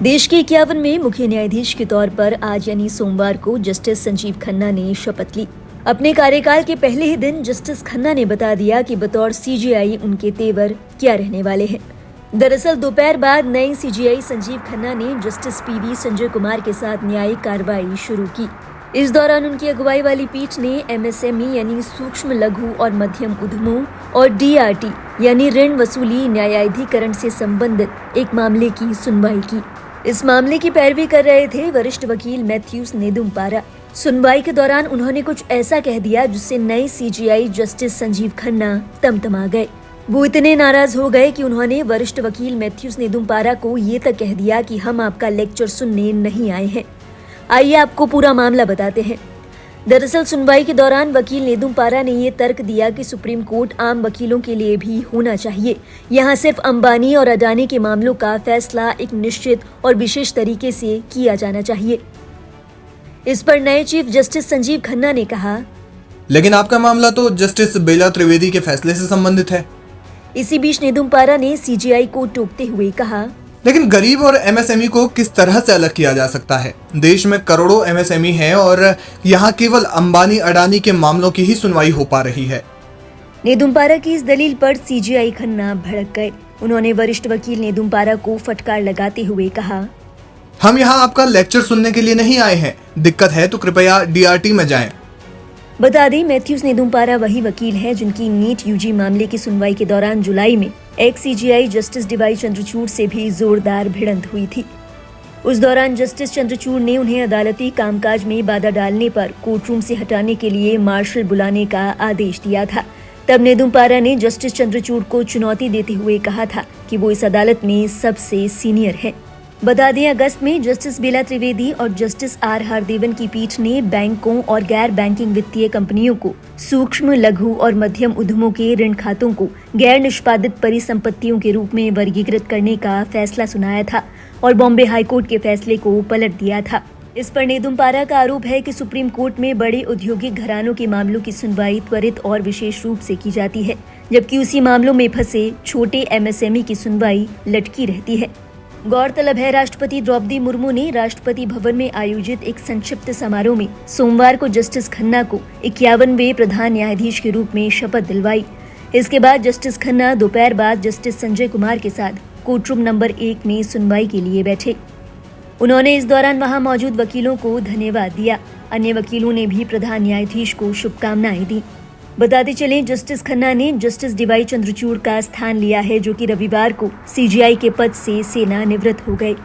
देश के 51वें मुख्य न्यायाधीश के तौर पर आज यानी सोमवार को जस्टिस संजीव खन्ना ने शपथ ली। अपने कार्यकाल के पहले ही दिन जस्टिस खन्ना ने बता दिया कि बतौर सीजेआई उनके तेवर क्या रहने वाले हैं। दरअसल दोपहर बाद नए सीजेआई संजीव खन्ना ने जस्टिस पीवी संजय कुमार के साथ न्यायिक कार्रवाई शुरू की। इस दौरान उनकी अगुवाई वाली पीठ ने एमएसएमई यानी सूक्ष्म लघु और मध्यम उद्यमों और डीआरटी यानी ऋण वसूली न्यायाधिकरण से संबंधित एक मामले की सुनवाई की। इस मामले की पैरवी कर रहे थे वरिष्ठ वकील मैथ्यूस नेदुम्पारा। सुनवाई के दौरान उन्होंने कुछ ऐसा कह दिया जिससे नए सीजेआई जस्टिस संजीव खन्ना तमतमा गए। वो इतने नाराज हो गए कि उन्होंने वरिष्ठ वकील मैथ्यूस नेदुम्पारा को ये तक कह दिया कि हम आपका लेक्चर सुनने नहीं आए हैं, आइए आपको पूरा मामला बताते हैं। दरअसल सुनवाई के दौरान वकील नेदुम्पारा ने ये तर्क दिया कि सुप्रीम कोर्ट आम वकीलों के लिए भी होना चाहिए। यहाँ सिर्फ अंबानी और अडानी के मामलों का फैसला एक निश्चित और विशेष तरीके से किया जाना चाहिए। इस पर नए चीफ जस्टिस संजीव खन्ना ने कहा, लेकिन आपका मामला तो जस्टिस बेला त्रिवेदी के फैसले से संबंधित है। इसी बीच नेदुम्पारा ने सीजेआई को टोकते हुए कहा, लेकिन गरीब और एमएसएमई को किस तरह से अलग किया जा सकता है? देश में करोड़ों एमएसएमई हैं और यहाँ केवल अंबानी अडानी के मामलों की ही सुनवाई हो पा रही है। नेदुम्पारा की इस दलील पर सीजेआई खन्ना भड़क गए। उन्होंने वरिष्ठ वकील नेदुम्पारा को फटकार लगाते हुए कहा, हम यहाँ आपका लेक्चर सुनने के लिए नहीं आए हैं, दिक्कत है तो कृपया डीआरटी में जाएं। बता दें, मैथ्यूस नेदुम्पारा वही वकील हैं जिनकी नीट यूजी मामले की सुनवाई के दौरान जुलाई में ex CJI justice D Y Chandrachud से भी जोरदार भिड़ंत हुई थी। उस दौरान जस्टिस चंद्रचूड़ ने उन्हें अदालती कामकाज में बाधा डालने पर कोर्टरूम से हटाने के लिए मार्शल बुलाने का आदेश दिया था। तब नेदुम्पारा ने जस्टिस चंद्रचूड़ को चुनौती देते हुए कहा था कि वो इस अदालत में सबसे सीनियर है। बता दें, अगस्त में जस्टिस बेला त्रिवेदी और जस्टिस आर हरदेवन की पीठ ने बैंकों और गैर बैंकिंग वित्तीय कंपनियों को सूक्ष्म लघु और मध्यम उद्यमों के ऋण खातों को गैर निष्पादित परिसंपत्तियों के रूप में वर्गीकृत करने का फैसला सुनाया था और बॉम्बे हाईकोर्ट के फैसले को पलट दिया था। इस पर नेदुम्पारा का आरोप है कि सुप्रीम कोर्ट में बड़े औद्योगिक घरानों के मामलों की सुनवाई त्वरित और विशेष रूप से की जाती है, जबकि उसी मामलों में फंसे छोटे एमएसएमई की सुनवाई लटकी रहती है। गौरतलब है, राष्ट्रपति द्रौपदी मुर्मू ने राष्ट्रपति भवन में आयोजित एक संक्षिप्त समारोह में सोमवार को जस्टिस खन्ना को 51वें प्रधान न्यायाधीश के रूप में शपथ दिलवाई। इसके बाद जस्टिस खन्ना दोपहर बाद जस्टिस संजय कुमार के साथ कोर्टरूम नंबर 1 में सुनवाई के लिए बैठे। उन्होंने इस दौरान वहां मौजूद वकीलों को धन्यवाद दिया। अन्य वकीलों ने भी प्रधान न्यायाधीश को शुभकामनाएं दी। बताते चलें, जस्टिस खन्ना ने जस्टिस डीवाई चंद्रचूड़ का स्थान लिया है, जो कि रविवार को सीजेआई के पद से सेवानिवृत्त हो गए।